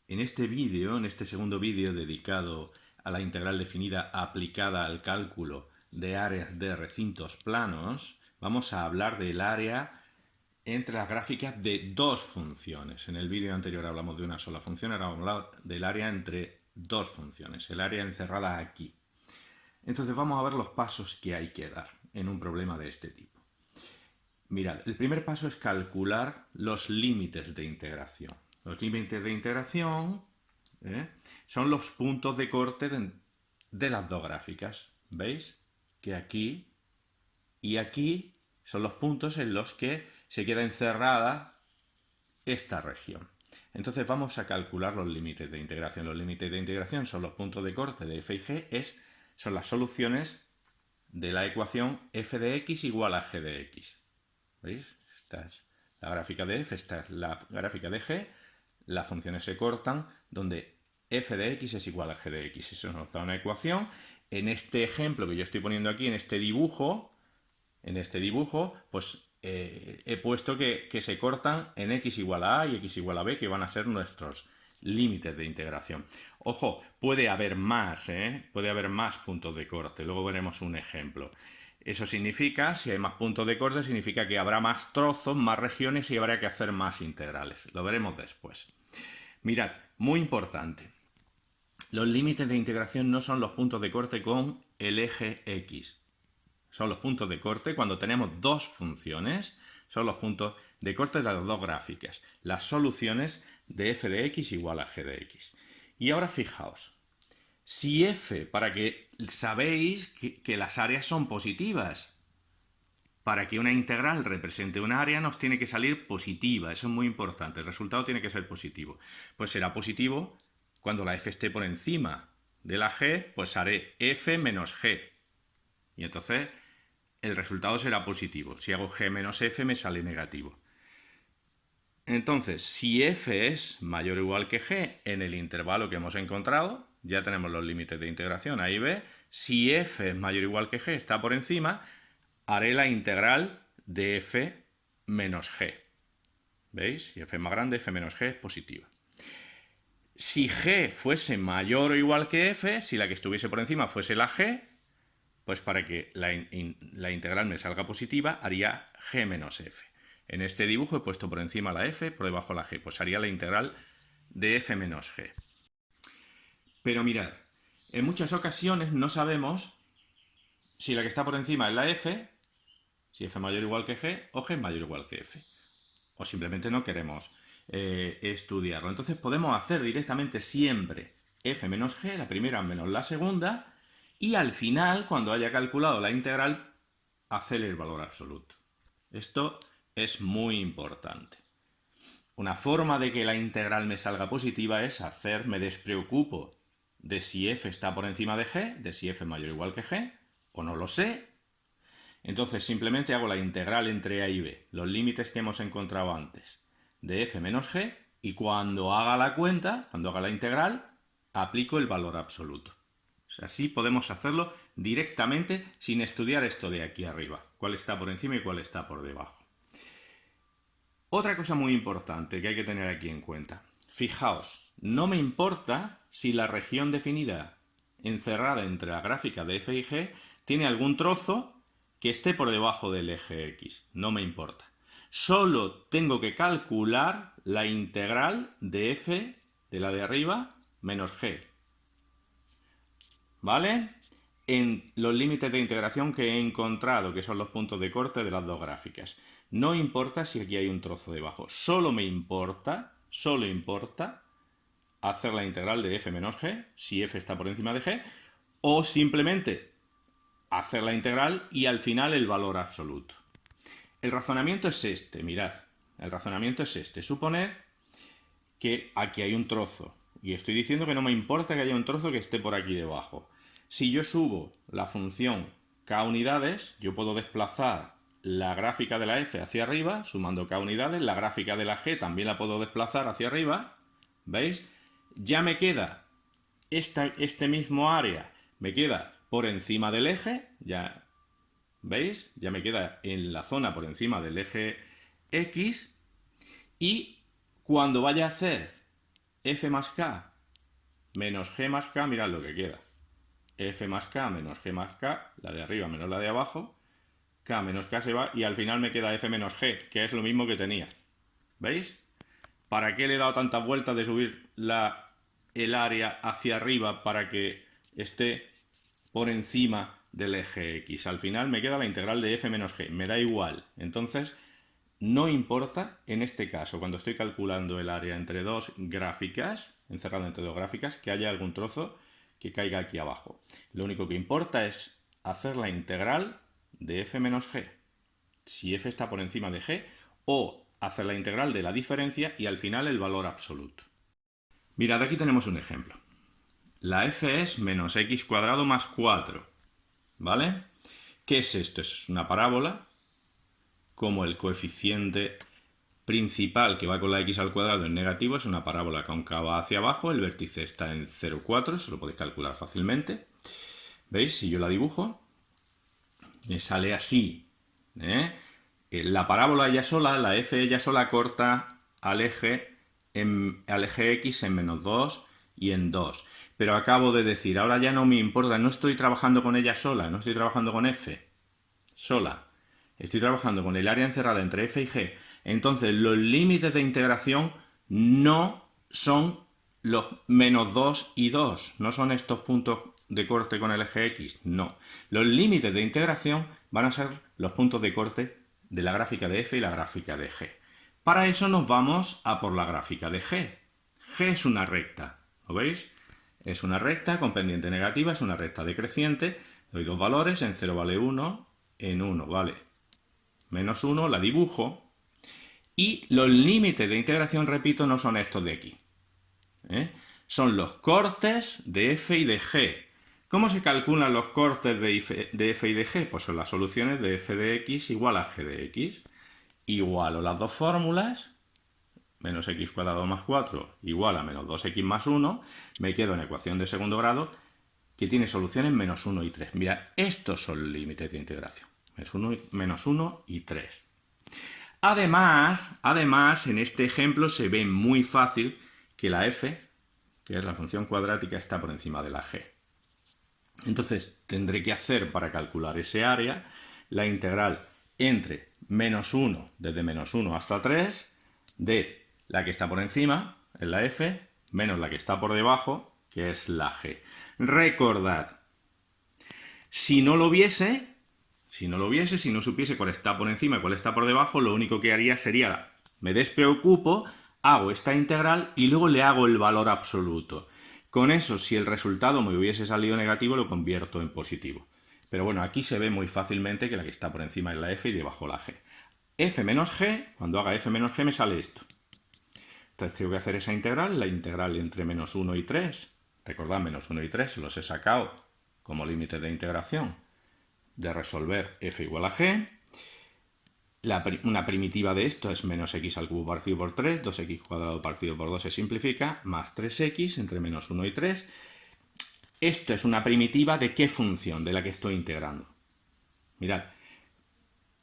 En este vídeo, en este segundo vídeo dedicado a la integral definida aplicada al cálculo de áreas de recintos planos, vamos a hablar del área entre las gráficas de dos funciones. En el vídeo anterior hablamos de una sola función, ahora vamos a hablar del área entre dos funciones, el área encerrada aquí. Entonces vamos a ver los pasos que hay que dar en un problema de este tipo. Mirad, el primer paso es calcular los límites de integración. Los límites de integración son los puntos de corte de las dos gráficas. ¿Veis? Que aquí y aquí son los puntos en los que se queda encerrada esta región. Entonces vamos a calcular los límites de integración. Los límites de integración son los puntos de corte de f y g, son las soluciones de la ecuación f de x igual a g de x. ¿Veis? Esta es la gráfica de f, esta es la gráfica de g. Las funciones se cortan donde f de x es igual a g de x. Eso nos da una ecuación. En este ejemplo que yo estoy poniendo aquí, en este dibujo, pues he puesto que se cortan en x igual a y x igual a b, que van a ser nuestros límites de integración. Ojo, puede haber más, puede haber más puntos de corte. Luego veremos un ejemplo. Eso significa, si hay más puntos de corte, significa que habrá más trozos, más regiones y habrá que hacer más integrales. Lo veremos después. Mirad, muy importante. Los límites de integración no son los puntos de corte con el eje X. Son los puntos de corte cuando tenemos dos funciones, son los puntos de corte de las dos gráficas, las soluciones de f de x igual a g de x. Y ahora fijaos, si f, para que sabéis que las áreas son positivas, para que una integral represente un área nos tiene que salir positiva, eso es muy importante, el resultado tiene que ser positivo. Pues será positivo cuando la f esté por encima de la g, pues haré f menos g. Y entonces el resultado será positivo. Si hago g menos f me sale negativo. Entonces, si f es mayor o igual que g en el intervalo que hemos encontrado, ya tenemos los límites de integración, ahí ve, si f es mayor o igual que g, está por encima, haré la integral de f menos g. ¿Veis? Si f es más grande, f menos g es positiva. Si g fuese mayor o igual que f, si la que estuviese por encima fuese la g, pues para que la integral me salga positiva, haría g menos f. En este dibujo he puesto por encima la f, por debajo la g, pues haría la integral de f menos g. Pero mirad, en muchas ocasiones no sabemos si la que está por encima es la f, si f es mayor o igual que g, o g es mayor o igual que f. O simplemente no queremos estudiarlo. Entonces podemos hacer directamente siempre f menos g, la primera menos la segunda, y al final, cuando haya calculado la integral, hacer el valor absoluto. Esto es muy importante. Una forma de que la integral me salga positiva es me despreocupo de si f está por encima de g, de si f es mayor o igual que g, o no lo sé. Entonces simplemente hago la integral entre a y b, los límites que hemos encontrado antes, de f menos g, y cuando haga la cuenta, cuando haga la integral, aplico el valor absoluto. O sea, así podemos hacerlo directamente sin estudiar esto de aquí arriba, cuál está por encima y cuál está por debajo. Otra cosa muy importante que hay que tener aquí en cuenta. Fijaos, no me importa si la región definida encerrada entre la gráfica de f y g tiene algún trozo que esté por debajo del eje x. No me importa. Solo tengo que calcular la integral de f de la de arriba menos g. ¿Vale? En los límites de integración que he encontrado, que son los puntos de corte de las dos gráficas. No importa si aquí hay un trozo debajo, solo importa hacer la integral de f menos g, si f está por encima de g, o simplemente hacer la integral y al final el valor absoluto. El razonamiento es este, mirad, el razonamiento es este. Suponed que aquí hay un trozo, y estoy diciendo que no me importa que haya un trozo que esté por aquí debajo. Si yo subo la función k unidades, yo puedo desplazar la gráfica de la f hacia arriba, sumando k unidades, la gráfica de la g también la puedo desplazar hacia arriba, ¿veis? Ya me queda este mismo área, me queda por encima del eje, ya, ¿veis? Ya me queda en la zona por encima del eje X, y cuando vaya a hacer f más k menos g más k, mirad lo que queda. F más k menos g más k, la de arriba menos la de abajo, k menos k se va y al final me queda f menos g, que es lo mismo que tenía. ¿Veis? ¿Para qué le he dado tantas vueltas de subir el área hacia arriba para que esté por encima del eje X? Al final me queda la integral de f menos g, me da igual. Entonces, no importa en este caso, cuando estoy calculando el área entre dos gráficas, encerrado entre dos gráficas, que haya algún trozo que caiga aquí abajo. Lo único que importa es hacer la integral de f menos g, si f está por encima de g, o hacer la integral de la diferencia y al final el valor absoluto. Mirad, aquí tenemos un ejemplo. La f es menos x cuadrado más 4, ¿vale? ¿Qué es esto? Es una parábola, como el coeficiente principal que va con la x al cuadrado es negativo, es una parábola cóncava hacia abajo, el vértice está en 0,4, se lo podéis calcular fácilmente. ¿Veis? Si yo la dibujo, me sale así, ¿eh? La parábola ella sola, la f ella sola corta al eje x en menos 2 y en 2. Pero acabo de decir, ahora ya no me importa, no estoy trabajando con ella sola, no estoy trabajando con f sola. Estoy trabajando con el área encerrada entre f y g. Entonces, los límites de integración no son los menos 2 y 2. No son estos puntos de corte con el eje X. No. Los límites de integración van a ser los puntos de corte de la gráfica de f y la gráfica de g. Para eso nos vamos a por la gráfica de g. G es una recta. ¿Lo veis? Es una recta con pendiente negativa, es una recta decreciente. Doy dos valores, en 0 vale 1, en 1 vale menos 1, la dibujo. Y los límites de integración, repito, no son estos de aquí. Son los cortes de f y de g. ¿Cómo se calculan los cortes de f y de g? Pues son las soluciones de f de x igual a g de x. Igualo las dos fórmulas, menos x cuadrado más 4 igual a menos 2x más 1, me quedo en ecuación de segundo grado que tiene soluciones menos 1 y 3. Mira, estos son límites de integración. Menos 1 y 3. Además, en este ejemplo se ve muy fácil que la f, que es la función cuadrática, está por encima de la g. Entonces, tendré que hacer para calcular ese área la integral entre menos 1, desde menos 1 hasta 3, de la que está por encima, en la f, menos la que está por debajo, que es la g. Recordad, si no supiese cuál está por encima y cuál está por debajo, lo único que haría sería, me despreocupo, hago esta integral y luego le hago el valor absoluto. Con eso, si el resultado me hubiese salido negativo, lo convierto en positivo. Pero bueno, aquí se ve muy fácilmente que la que está por encima es la f y debajo la g. F menos g, cuando haga f menos g me sale esto. Entonces tengo que hacer esa integral, la integral entre menos 1 y 3. Recordad, menos 1 y 3 los he sacado como límites de integración de resolver f igual a g. Una primitiva de esto es menos x al cubo partido por 3, 2x cuadrado partido por 2 se simplifica, más 3x entre menos 1 y 3. Esto es una primitiva de qué función, de la que estoy integrando. Mirad,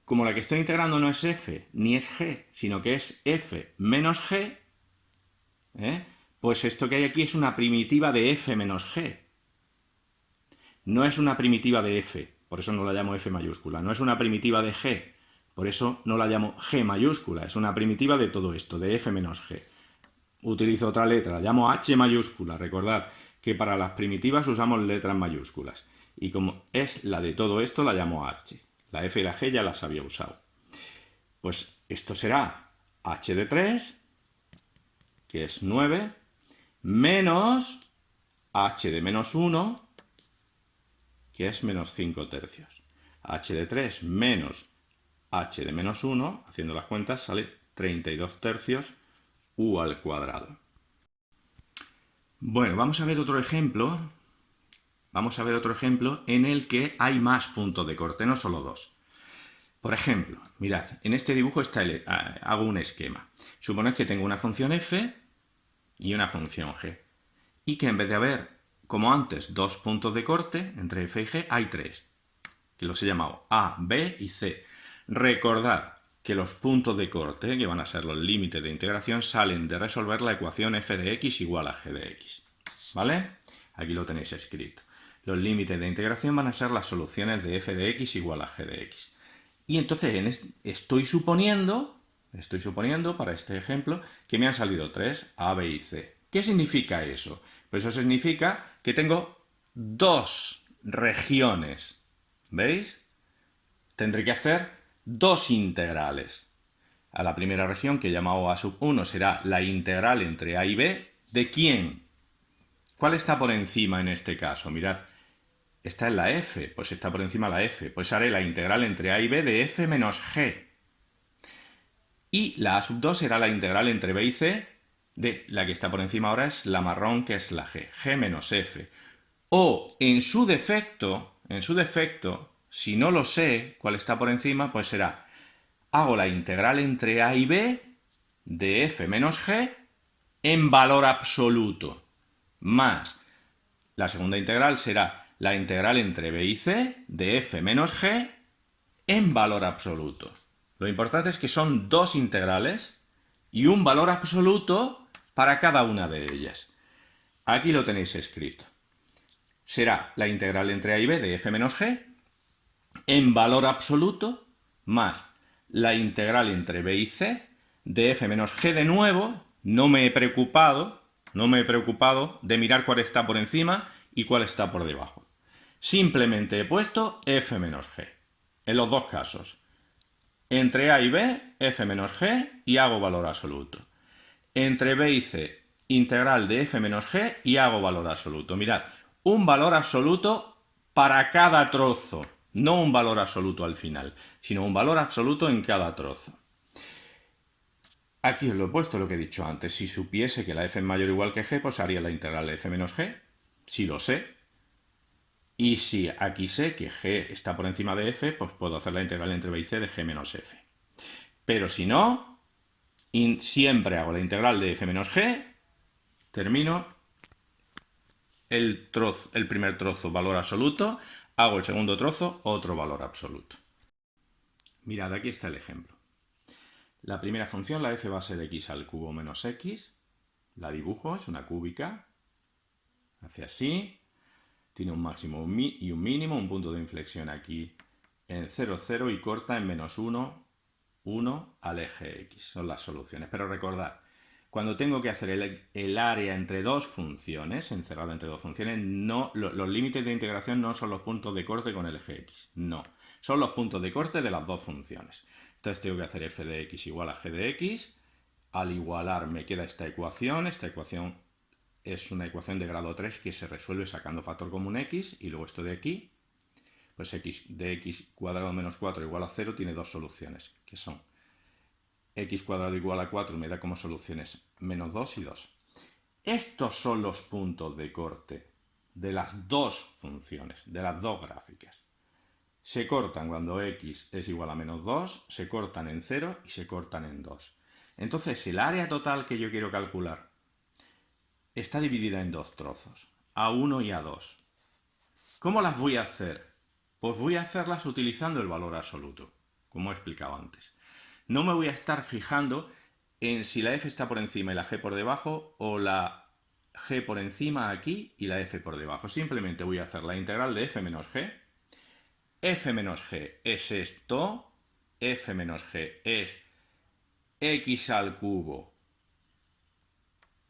como la que estoy integrando no es f ni es g, sino que es f menos g, pues esto que hay aquí es una primitiva de f menos g. No es una primitiva de f, por eso no la llamo f mayúscula. No es una primitiva de g, por eso no la llamo g mayúscula. Es una primitiva de todo esto, de f menos g. Utilizo otra letra, la llamo h mayúscula. Recordad que para las primitivas usamos letras mayúsculas. Y como es la de todo esto, la llamo h. La f y la g ya las había usado. Pues esto será h de 3, que es 9, menos h de menos 1, que es menos 5 tercios. H de 3 menos h de menos 1, haciendo las cuentas, sale 32 tercios u al cuadrado. Bueno, vamos a ver otro ejemplo. En el que hay más puntos de corte, no solo dos. Por ejemplo, mirad, en este dibujo hago un esquema. Suponed que tengo una función f y una función g. Y que en vez de haber, como antes, dos puntos de corte entre f y g, hay tres. Que los he llamado A, B y C. Recordad, que los puntos de corte, que van a ser los límites de integración, salen de resolver la ecuación f de x igual a g de x. ¿Vale? Aquí lo tenéis escrito. Los límites de integración van a ser las soluciones de f de x igual a g de x. Y entonces estoy suponiendo para este ejemplo que me han salido 3, a, b y c. ¿Qué significa eso? Pues eso significa que tengo dos regiones. ¿Veis? Tendré que hacer dos integrales. A la primera región, que he llamado a sub 1, será la integral entre a y b. ¿De quién? ¿Cuál está por encima en este caso? Mirad, esta es la f, pues está por encima la f. Pues haré la integral entre a y b de f menos g. Y la a sub 2 será la integral entre b y c de la que está por encima ahora es la marrón, que es la g menos f. O en su defecto, si no lo sé cuál está por encima, pues será, hago la integral entre a y b de f menos g en valor absoluto, más la segunda integral será la integral entre b y c de f menos g en valor absoluto. Lo importante es que son dos integrales y un valor absoluto para cada una de ellas. Aquí lo tenéis escrito. Será la integral entre a y b de f menos g en valor absoluto más la integral entre b y c de f menos g de nuevo. No me he preocupado de mirar cuál está por encima y cuál está por debajo. Simplemente he puesto f menos g. En los dos casos. Entre a y b, f menos g y hago valor absoluto. Entre b y c, integral de f menos g y hago valor absoluto. Mirad, un valor absoluto para cada trozo. No un valor absoluto al final, sino un valor absoluto en cada trozo. Aquí os lo he puesto lo que he dicho antes. Si supiese que la f es mayor o igual que g, pues haría la integral de f menos g. Si lo sé. Y si aquí sé que g está por encima de f, pues puedo hacer la integral entre b y c de g menos f. Pero si no, siempre hago la integral de f menos g, termino el primer trozo valor absoluto, hago el segundo trozo otro valor absoluto. Mirad, aquí está el ejemplo. La primera función, la f va a ser x al cubo menos x. La dibujo, es una cúbica. Hace así. Tiene un máximo y un mínimo, un punto de inflexión aquí en 0, 0 y corta en menos 1, 1 al eje x. Son las soluciones. Pero recordad, cuando tengo que hacer el área entre dos funciones, encerrada entre dos funciones, no, los límites de integración no son los puntos de corte con el eje x. No, son los puntos de corte de las dos funciones. Entonces tengo que hacer f de x igual a g de x. Al igualar me queda esta ecuación. Esta ecuación es una ecuación de grado 3 que se resuelve sacando factor común x. Y luego esto de aquí, pues x de x cuadrado menos 4 igual a 0 tiene dos soluciones, que son x cuadrado igual a 4 me da como soluciones menos 2 y 2. Estos son los puntos de corte de las dos funciones, de las dos gráficas. Se cortan cuando x es igual a menos 2, se cortan en 0 y se cortan en 2. Entonces el área total que yo quiero calcular está dividida en dos trozos, A1 y A2. ¿Cómo las voy a hacer? Pues voy a hacerlas utilizando el valor absoluto, como he explicado antes. No me voy a estar fijando en si la f está por encima y la g por debajo, o la g por encima aquí y la f por debajo. Simplemente voy a hacer la integral de f menos g. F menos g es esto. F menos g es x al cubo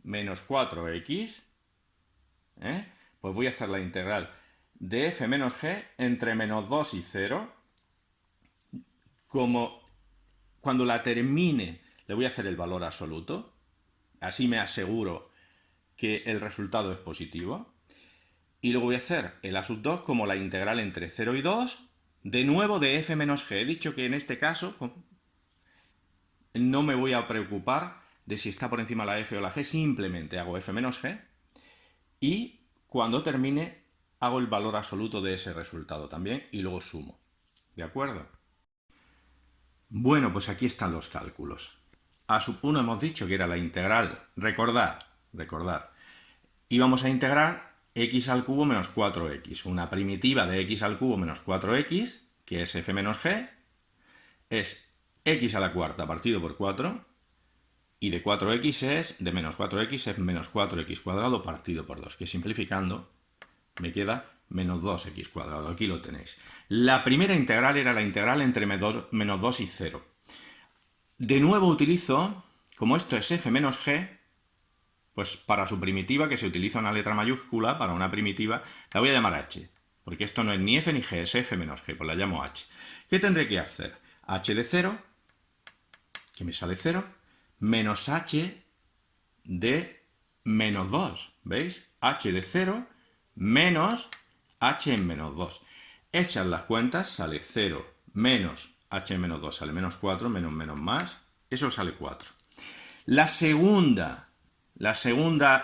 menos 4x. Pues voy a hacer la integral de f menos g entre menos 2 y 0. Como cuando la termine le voy a hacer el valor absoluto. Así me aseguro que el resultado es positivo. Y luego voy a hacer el a sub 2 como la integral entre 0 y 2, de nuevo de f menos g. He dicho que en este caso no me voy a preocupar de si está por encima la f o la g, simplemente hago f menos g y cuando termine hago el valor absoluto de ese resultado también y luego sumo. ¿De acuerdo? Bueno, pues aquí están los cálculos. A sub 1 hemos dicho que era la integral, recordad, íbamos a integrar x al cubo menos 4x. Una primitiva de x al cubo menos 4x, que es f menos g, es x a la cuarta partido por 4, y de 4x es, de menos 4x es menos 4x cuadrado partido por 2, que simplificando me queda menos 2x cuadrado. Aquí lo tenéis. La primera integral era la integral entre menos 2 y 0. De nuevo utilizo, como esto es f menos g, pues para su primitiva, que se utiliza una letra mayúscula, para una primitiva, la voy a llamar h, porque esto no es ni f ni g, es f menos g, pues la llamo h. ¿Qué tendré que hacer? H de 0, que me sale 0, menos h de menos 2, ¿veis? H de 0 menos h en menos 2. Hechas las cuentas, sale 0 menos h en menos 2, sale menos 4, menos menos más, eso sale 4. La segunda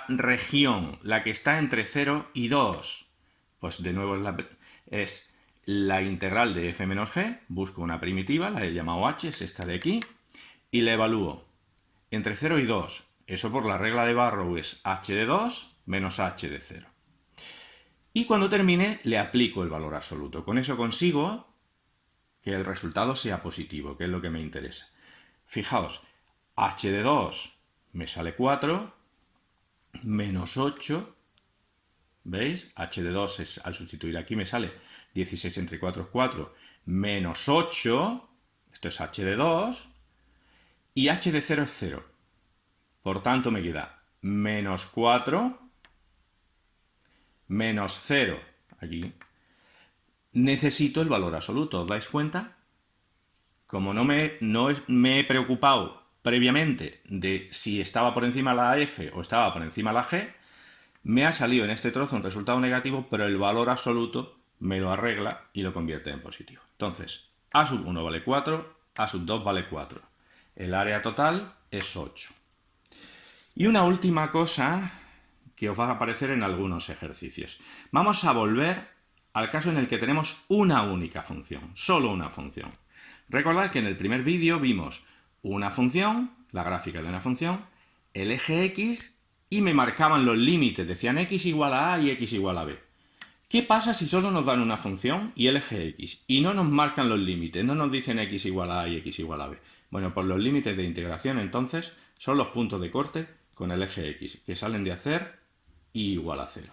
región, la que está entre 0 y 2, pues de nuevo es la integral de f menos g, busco una primitiva, la he llamado h, es esta de aquí, y la evalúo entre 0 y 2. Eso por la regla de Barrow es h de 2 menos h de 0. Y cuando termine le aplico el valor absoluto. Con eso consigo que el resultado sea positivo, que es lo que me interesa. Fijaos, h de 2 me sale 4, menos 8, ¿veis? H de 2 es, al sustituir aquí me sale 16 entre 4 es 4, menos 8, esto es h de 2, y h de 0 es 0. Por tanto me queda menos 4, menos 0, aquí. Necesito el valor absoluto, ¿os dais cuenta? Como no me he preocupado previamente de si estaba por encima la f o estaba por encima la g, me ha salido en este trozo un resultado negativo, pero el valor absoluto me lo arregla y lo convierte en positivo. Entonces, a sub 1 vale 4, a sub 2 vale 4. El área total es 8. Y una última cosa que os va a aparecer en algunos ejercicios. Vamos a volver al caso en el que tenemos una única función, solo una función. Recordad que en el primer vídeo vimos una función, la gráfica de una función, el eje x, y me marcaban los límites, decían x igual a a y x igual a b. ¿Qué pasa si solo nos dan una función y el eje x y no nos marcan los límites, no nos dicen x igual a y x igual a b? Bueno, pues los límites de integración entonces son los puntos de corte con el eje x, que salen de hacer y igual a 0.